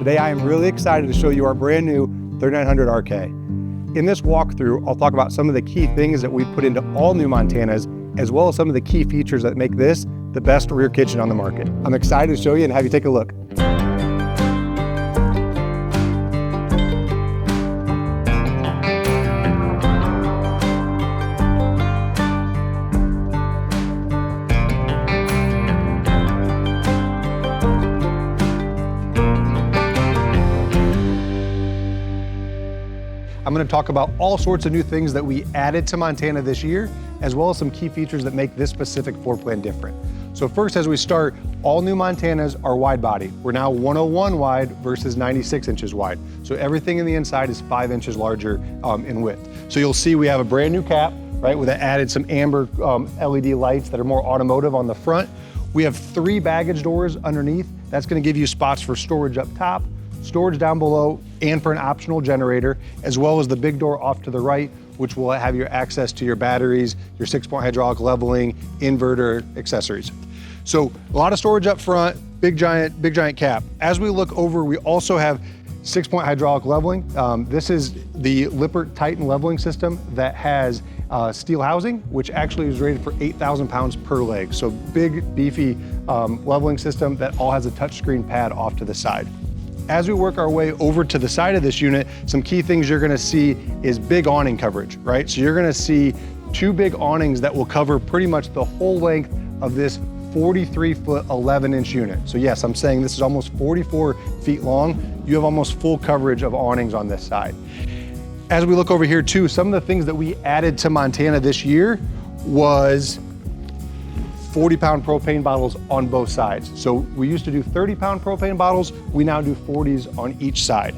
Today I am really excited to show you our brand new 3900 RK. In this walkthrough, I'll talk about some of the key things that we put into all new Montanas, as well as some of the key features that make this the best rear kitchen on the market. I'm excited to show you and have you take a look. I'm going to talk about all sorts of new things that we added to Montana this year, as well as some key features that make this specific floor plan different. So first, as we start, all new Montanas are wide body. We're now 101 wide versus 96 inches wide. So everything in the inside is 5 inches larger in width. So you'll see we have a brand new cap, right, with added some amber LED lights that are more automotive on the front. We have 3 baggage doors underneath. That's going to give you spots for storage up top, storage down below, and for an optional generator, as well as the big door off to the right, which will have your access to your batteries, your 6-point hydraulic leveling, inverter, accessories. So a lot of storage up front, big giant cap. As we look over, we also have 6-point hydraulic leveling. This is the Lippert Titan leveling system that has steel housing, which actually is rated for 8,000 pounds per leg. So big, beefy leveling system that all has a touchscreen pad off to the side. As we work our way over to the side of this unit, some key things you're gonna see is big awning coverage, right? So you're gonna see 2 big awnings that will cover pretty much the whole length of this 43-foot, 11-inch unit. So yes, I'm saying this is almost 44 feet long. You have almost full coverage of awnings on this side. As we look over here too, some of the things that we added to Montana this year was 40-pound propane bottles on both sides. So we used to do 30-pound propane bottles. We now do 40s on each side.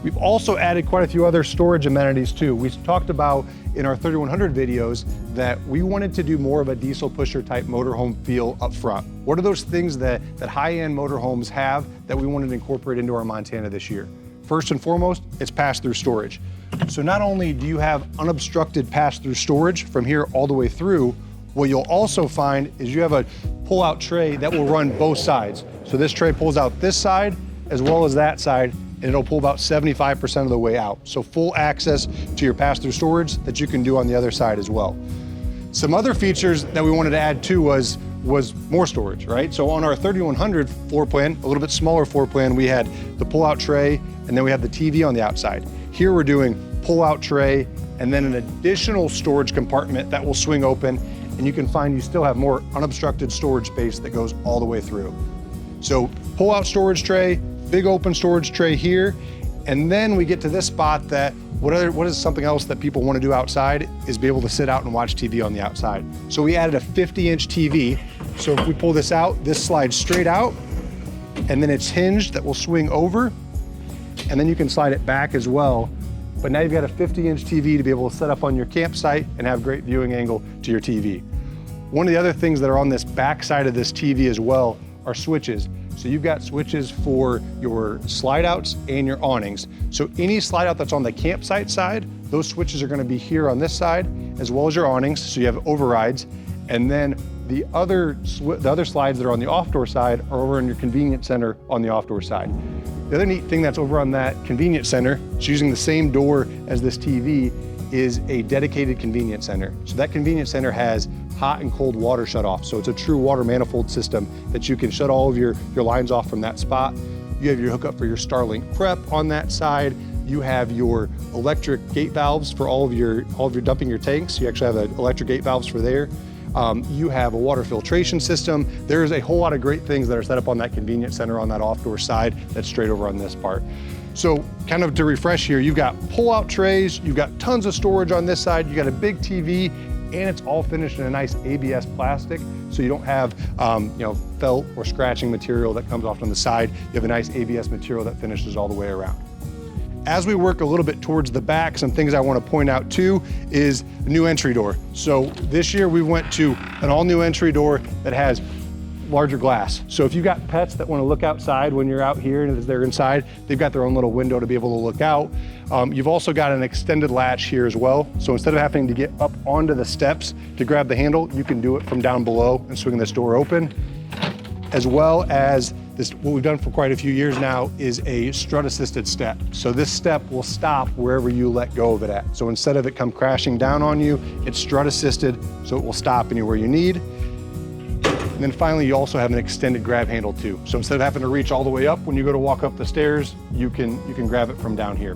We've also added quite a few other storage amenities too. We talked about in our 3100 videos that we wanted to do more of a diesel pusher type motorhome feel up front. What are those things that high-end motorhomes have that we wanted to incorporate into our Montana this year? First and foremost, it's pass-through storage. So not only do you have unobstructed pass-through storage from here all the way through, what you'll also find is you have a pull-out tray that will run both sides. So this tray pulls out this side as well as that side, and it'll pull about 75% of the way out. So full access to your pass-through storage that you can do on the other side as well. Some other features that we wanted to add too was more storage, right? So on our 3100 floor plan, a little bit smaller floor plan, we had the pull-out tray and then we have the TV on the outside. Here we're doing pull-out tray and then an additional storage compartment that will swing open, and you can find you still have more unobstructed storage space that goes all the way through. So pull out storage tray, big open storage tray here, and then we get to this spot that what is something else that people want to do outside is be able to sit out and watch TV on the outside. So we added a 50-inch TV. So if we pull this out, this slides straight out, and then it's hinged that will swing over, and then you can slide it back as well. But now you've got a 50-inch TV to be able to set up on your campsite and have great viewing angle to your TV. One of the other things that are on this back side of this TV as well are switches. So you've got switches for your slide outs and your awnings. So any slide out that's on the campsite side, those switches are going to be here on this side, as well as your awnings. So you have overrides. And then the other slides that are on the off-door side are over in your convenience center on the off-door side. The other neat thing that's over on that convenience center, it's using the same door as this TV, is a dedicated convenience center. So that convenience center has hot and cold water shut off. So it's a true water manifold system that you can shut all of your lines off from that spot. You have your hookup for your Starlink prep on that side. You have your electric gate valves for all of your dumping your tanks. You actually have electric gate valves for there. You have a water filtration system. There's a whole lot of great things that are set up on that convenience center on that off-door side that's straight over on this part. So kind of to refresh here, you've got pull-out trays, you've got tons of storage on this side, you got a big TV, and it's all finished in a nice ABS plastic, so you don't have felt or scratching material that comes off on the side. You have a nice ABS material that finishes all the way around. As we work a little bit towards the back, some things I want to point out too is a new entry door. So this year we went to an all new entry door that has larger glass. So if you've got pets that want to look outside when you're out here and as they're inside, they've got their own little window to be able to look out. You've also got an extended latch here as well. So instead of having to get up onto the steps to grab the handle, you can do it from down below and swing this door open. As well as What we've done for quite a few years now is a strut assisted step. So this step will stop wherever you let go of it at. So instead of it come crashing down on you, it's strut assisted, so it will stop anywhere you need. And then finally, you also have an extended grab handle too. So instead of having to reach all the way up when you go to walk up the stairs, you can grab it from down here.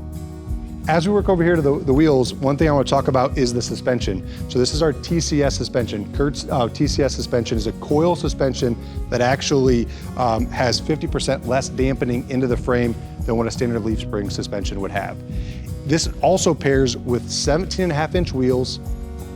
As we work over here to the wheels, one thing I want to talk about is the suspension. So this is our TCS suspension. Kurt's TCS suspension is a coil suspension that actually has 50% less dampening into the frame than what a standard leaf spring suspension would have. This also pairs with 17.5-inch wheels,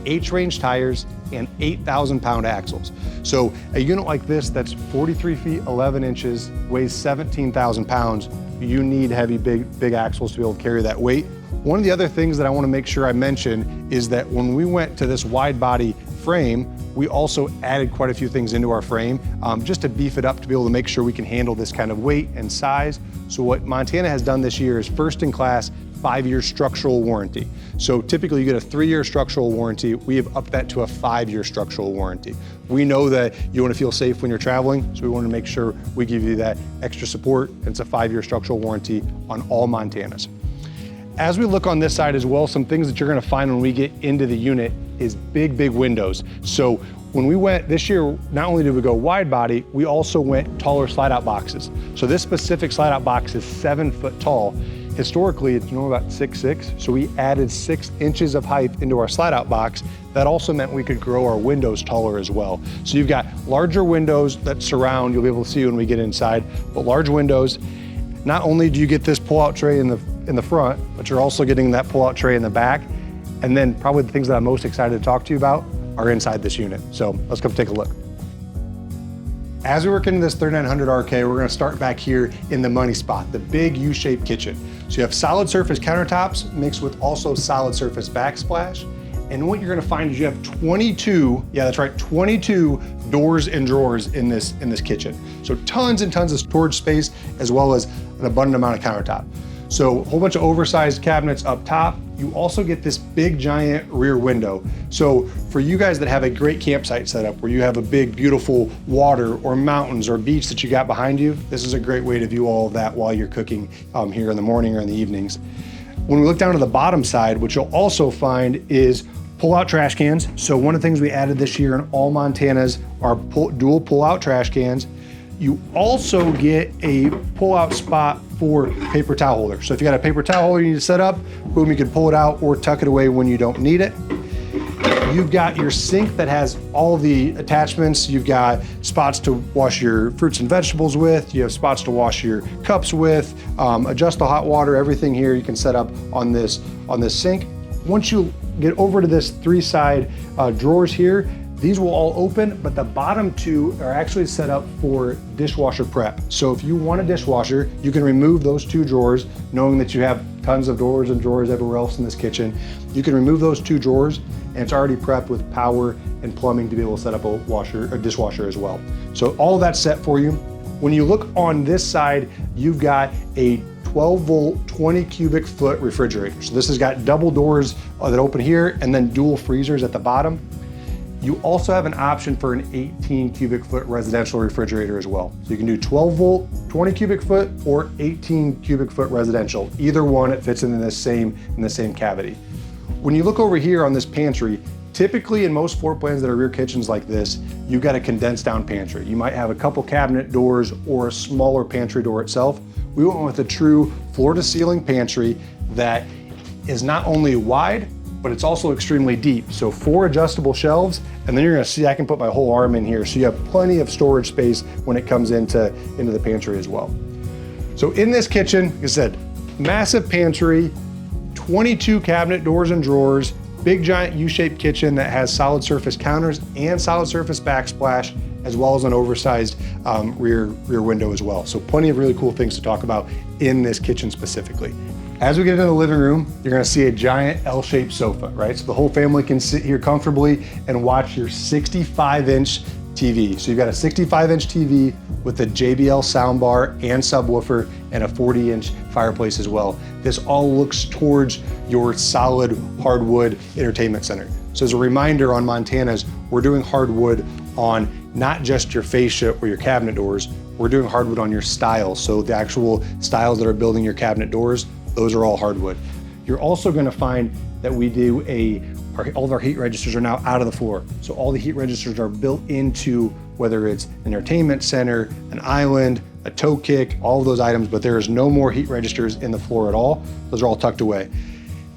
H-range tires, and 8,000-pound axles. So a unit like this that's 43 feet 11 inches, weighs 17,000 pounds, you need heavy, big axles to be able to carry that weight. One of the other things that I want to make sure I mention is that when we went to this wide body frame, we also added quite a few things into our frame just to beef it up to be able to make sure we can handle this kind of weight and size. So what Montana has done this year is first in class 5-year structural warranty. So typically you get a 3-year structural warranty. We have upped that to a 5-year structural warranty. We know that you want to feel safe when you're traveling, so we want to make sure we give you that extra support. It's a 5-year structural warranty on all Montanas. As we look on this side as well, some things that you're going to find when we get into the unit is big windows. So when we went this year, not only did we go wide body, we also went taller slide out boxes. So this specific slide out box is 7 foot tall. Historically, it's normally about 6'6", so we added 6 inches of height into our slide out box. That also meant we could grow our windows taller as well. So you've got larger windows that surround, you'll be able to see when we get inside, but large windows. Not only do you get this pull-out tray in the front, but you're also getting that pull-out tray in the back. And then probably the things that I'm most excited to talk to you about are inside this unit. So let's come take a look. As we work into this 3900 RK, we're gonna start back here in the money spot, the big U-shaped kitchen. So you have solid surface countertops mixed with also solid surface backsplash. And what you're gonna find is you have 22, yeah, that's right, 22 doors and drawers in this kitchen. So tons and tons of storage space, as well as an abundant amount of countertop. So a whole bunch of oversized cabinets up top. You also get this big giant rear window. So for you guys that have a great campsite setup where you have a big beautiful water or mountains or beach that you got behind you, this is a great way to view all of that while you're cooking here in the morning or in the evenings. When we look down to the bottom side, what you'll also find is pull-out trash cans. So one of the things we added this year in all Montanas are dual pull-out trash cans. You also get a pull-out spot for paper towel holder. So if you got a paper towel holder you need to set up, boom, you can pull it out or tuck it away when you don't need it. You've got your sink that has all the attachments. You've got spots to wash your fruits and vegetables with. You have spots to wash your cups with, adjust the hot water, everything here you can set up on this sink. Once you get over to this 3-side drawers here, these will all open, but the bottom 2 are actually set up for dishwasher prep. So if you want a dishwasher, you can remove those 2 drawers, knowing that you have tons of doors and drawers everywhere else in this kitchen. You can remove those 2 drawers, and it's already prepped with power and plumbing to be able to set up a dishwasher as well. So all of that's set for you. When you look on this side, you've got a 12-volt, 20 cubic foot refrigerator. So this has got double doors that open here and then dual freezers at the bottom. You also have an option for an 18 cubic foot residential refrigerator as well. So you can do 12-volt, 20 cubic foot, or 18 cubic foot residential. Either one, it fits in the same cavity. When you look over here on this pantry, typically in most floor plans that are rear kitchens like this, you've got a condensed down pantry. You might have a couple cabinet doors or a smaller pantry door itself. We went with a true floor to ceiling pantry that is not only wide, but it's also extremely deep. So 4 adjustable shelves, and then you're gonna see I can put my whole arm in here. So you have plenty of storage space when it comes into the pantry as well. So in this kitchen, like I said, massive pantry, 22 cabinet doors and drawers, big giant U-shaped kitchen that has solid surface counters and solid surface backsplash, as well as an oversized rear window as well. So plenty of really cool things to talk about in this kitchen specifically. As we get into the living room, you're gonna see a giant L-shaped sofa, right? So the whole family can sit here comfortably and watch your 65-inch TV. So you've got a 65-inch TV with a JBL soundbar and subwoofer and a 40-inch fireplace as well. This all looks towards your solid hardwood entertainment center. So as a reminder on Montanas, we're doing hardwood on not just your fascia or your cabinet doors, we're doing hardwood on your styles. So the actual styles that are building your cabinet doors, those are all hardwood. You're also gonna find that we do all of our heat registers are now out of the floor. So all the heat registers are built into, whether it's an entertainment center, an island, a toe kick, all of those items, but there is no more heat registers in the floor at all. Those are all tucked away.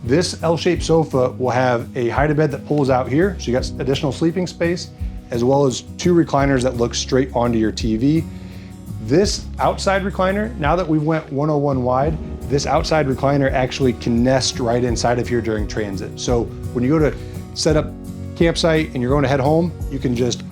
This L-shaped sofa will have a hide-a-bed that pulls out here, so you got additional sleeping space, as well as 2 recliners that look straight onto your TV. This outside recliner, now that we went 101 wide, this outside recliner actually can nest right inside of here during transit. So when you go to set up campsite and you're going to head home, you can just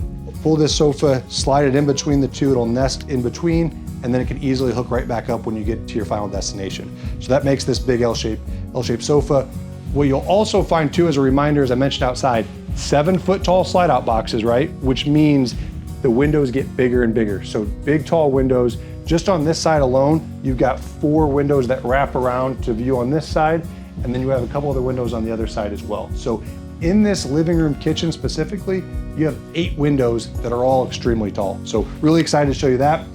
pull this sofa, slide it in between the two, it'll nest in between, and then it can easily hook right back up when you get to your final destination. So that makes this big L-shaped sofa. What you'll also find too, as a reminder, as I mentioned outside, 7-foot tall slide out boxes, right? Which means the windows get bigger and bigger. So big, tall windows. Just on this side alone, you've got 4 windows that wrap around to view on this side, and then you have a couple other windows on the other side as well. So in this living room kitchen specifically, you have 8 windows that are all extremely tall. So really excited to show you that.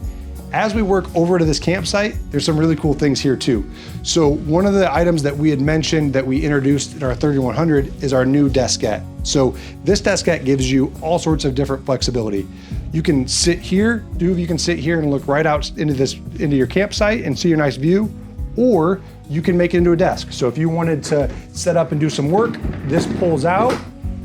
As we work over to this campsite, there's some really cool things here too. So one of the items that we had mentioned that we introduced in our 3100 is our new deskette. So this deskette gives you all sorts of different flexibility. You can sit here, you can sit here and look right out into your campsite and see your nice view, or you can make it into a desk. So if you wanted to set up and do some work, this pulls out,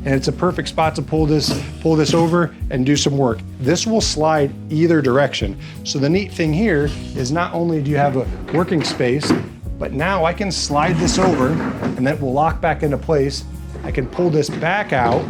and it's a perfect spot to pull this over and do some work. This will slide either direction. So the neat thing here is not only do you have a working space, but now I can slide this over and that will lock back into place. I can pull this back out,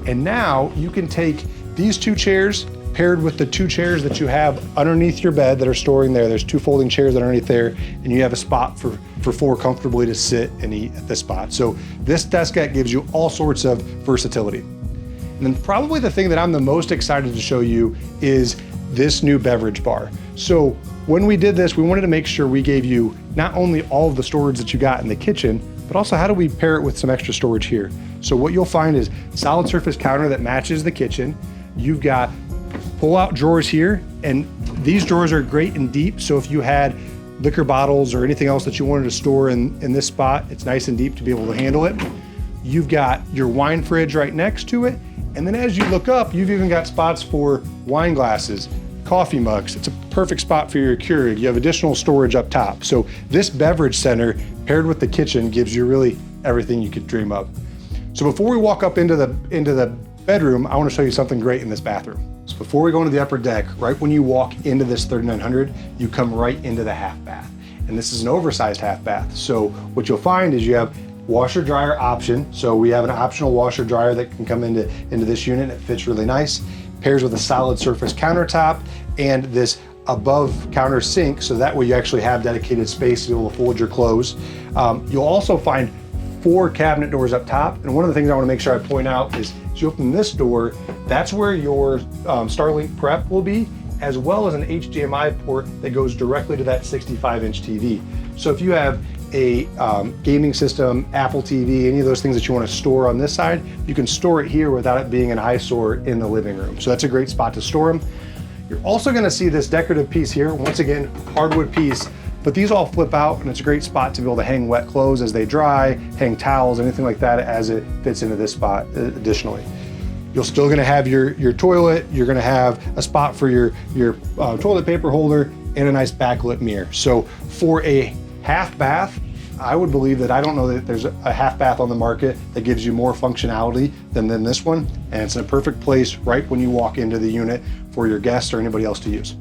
and now you can take these 2 chairs paired with the 2 chairs that you have underneath your bed that are storing there. There's 2 folding chairs underneath there, and you have a spot for 4 comfortably to sit and eat at this spot. So this deskette gives you all sorts of versatility. And then probably the thing that I'm the most excited to show you is this new beverage bar. So when we did this, we wanted to make sure we gave you not only all of the storage that you got in the kitchen, but also how do we pair it with some extra storage here. So what you'll find is solid surface counter that matches the kitchen. You've got pull-out drawers here, and these drawers are great and deep, so if you had liquor bottles or anything else that you wanted to store in this spot, it's nice and deep to be able to handle it. You've got your wine fridge right next to it, and then as you look up, you've even got spots for wine glasses, coffee mugs. It's a perfect spot for your Keurig. You have additional storage up top. So this beverage center paired with the kitchen gives you really everything you could dream of. So before we walk up into the bedroom, I want to show you something great in this bathroom. So before we go into the upper deck, right when you walk into this 3900, you come right into the half bath. And this is an oversized half bath. So what you'll find is you have washer dryer option. So we have an optional washer dryer that can come into this unit. It fits really nice. Pairs with a solid surface countertop and this above counter sink. So that way you actually have dedicated space to be able to fold your clothes. You'll also find 4 cabinet doors up top. And one of the things I want to make sure I point out is as you open this door, that's where your Starlink prep will be, as well as an HDMI port that goes directly to that 65-inch TV. So if you have a gaming system, Apple TV, any of those things that you want to store on this side, you can store it here without it being an eyesore in the living room. So that's a great spot to store them. You're also going to see this decorative piece here, once again, hardwood piece, but these all flip out, and it's a great spot to be able to hang wet clothes as they dry, hang towels, anything like that as it fits into this spot additionally. You're still gonna have your toilet, you're gonna have a spot for your toilet paper holder and a nice backlit mirror. So for a half bath, I would believe that I don't know that there's a half bath on the market that gives you more functionality than this one, and it's in a perfect place right when you walk into the unit for your guests or anybody else to use.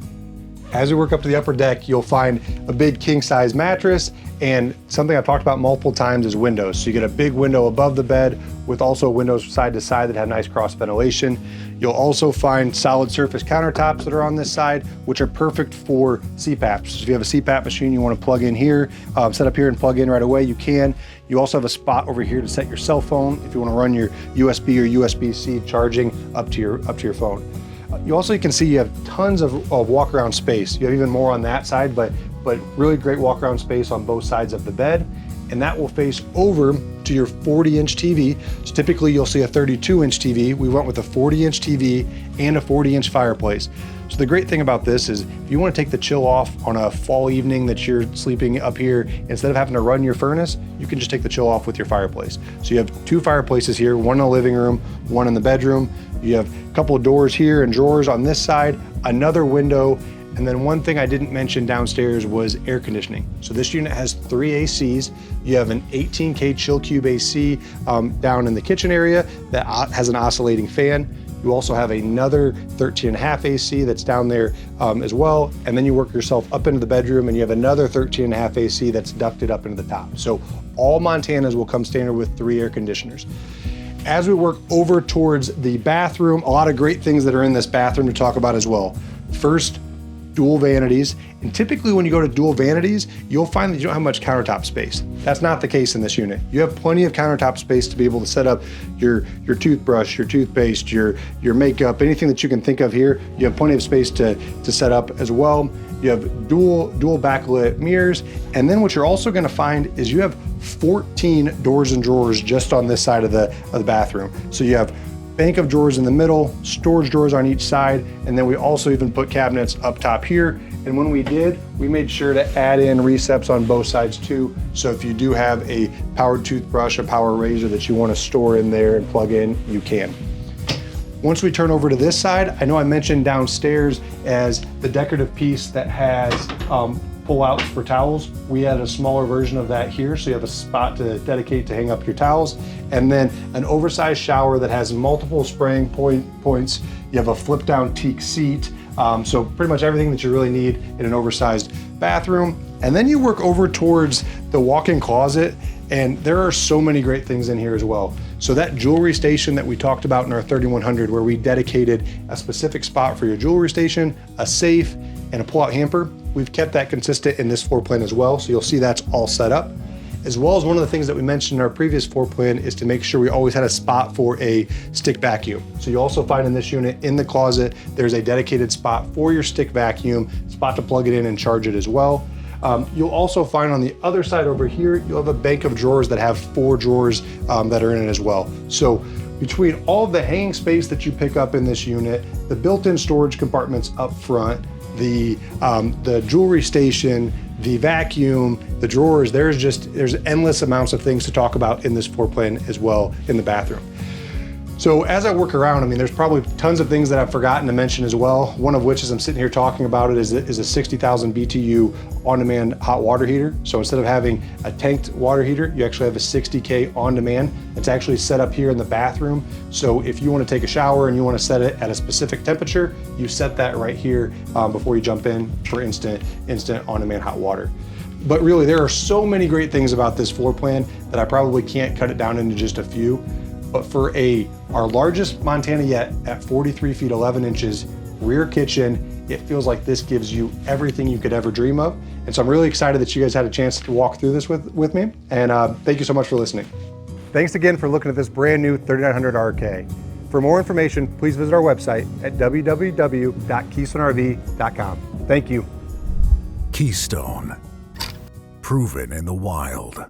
As we work up to the upper deck, you'll find a big king size mattress, and something I've talked about multiple times is windows. So you get a big window above the bed with also windows side to side that have nice cross ventilation. You'll also find solid surface countertops that are on this side, which are perfect for CPAPs. So if you have a CPAP machine you want to plug in here, set up here and plug in right away, you can. You also have a spot over here to set your cell phone if you want to run your USB or USB-C charging up to your phone. You can see you have tons of walk around space. You have even more on that side, but really great walk around space on both sides of the bed. And that will face over to your 40-inch TV. So typically you'll see a 32-inch TV. We went with a 40-inch TV and a 40-inch fireplace. So the great thing about this is if you want to take the chill off on a fall evening that you're sleeping up here, instead of having to run your furnace, you can just take the chill off with your fireplace. So you have two fireplaces here, one in the living room, one in the bedroom. You have a couple of doors here and drawers on this side, another window, and then one thing I didn't mention downstairs was air conditioning. So this unit has 3 ACs. You have an 18K Chill Cube AC down in the kitchen area that has an oscillating fan. You also have another 13.5 AC that's down there as well. And then you work yourself up into the bedroom and you have another 13.5 AC that's ducted up into the top. So all Montanas will come standard with 3 air conditioners. As we work over towards the bathroom, a lot of great things that are in this bathroom to talk about as well. First, dual vanities. And typically when you go to dual vanities, you'll find that you don't have much countertop space. That's not the case in this unit. You have plenty of countertop space to be able to set up your toothbrush, your toothpaste, your makeup, anything that you can think of here. You have plenty of space to set up as well. You have dual backlit mirrors. And then what you're also gonna find is you have 14 doors and drawers just on this side of the bathroom. So you have bank of drawers in the middle, storage drawers on each side, and then we also even put cabinets up top here. And when we did, we made sure to add in receps on both sides too. So if you do have a powered toothbrush, a power razor that you want to store in there and plug in, you can. Once we turn over to this side, I know I mentioned downstairs as the decorative piece that has pull-outs for towels. We had a smaller version of that here, so you have a spot to dedicate to hang up your towels. And then an oversized shower that has multiple spraying points. You have a flip-down teak seat. So pretty much everything that you really need in an oversized bathroom. And then you work over towards the walk-in closet, and there are so many great things in here as well. So that jewelry station that we talked about in our 3100, where we dedicated a specific spot for your jewelry station, a safe, and a pull-out hamper, we've kept that consistent in this floor plan as well. So you'll see that's all set up. As well as one of the things that we mentioned in our previous floor plan is to make sure we always had a spot for a stick vacuum. So you also find in this unit, in the closet, there's a dedicated spot for your stick vacuum, spot to plug it in and charge it as well. You'll also find on the other side over here, you'll have a bank of drawers that have 4 drawers that are in it as well. So between all of the hanging space that you pick up in this unit, the built-in storage compartments up front, the jewelry station, the vacuum, the drawers, there's endless amounts of things to talk about in this floor plan as well in the bathroom. So as I work around, I mean, there's probably tons of things that I've forgotten to mention as well. One of which, as I'm sitting here talking about it, is a 60,000 BTU on-demand hot water heater. So instead of having a tanked water heater, you actually have a 60K on-demand. It's actually set up here in the bathroom. So if you want to take a shower and you want to set it at a specific temperature, you set that right here before you jump in for instant on-demand hot water. But really, there are so many great things about this floor plan that I probably can't cut it down into just a few. But for our largest Montana yet at 43 feet 11 inches, rear kitchen, it feels like this gives you everything you could ever dream of. And so I'm really excited that you guys had a chance to walk through this with me. And thank you so much for listening. Thanks again for looking at this brand new 3900 RK. For more information, please visit our website at www.keystonerv.com. Thank you. Keystone, proven in the wild.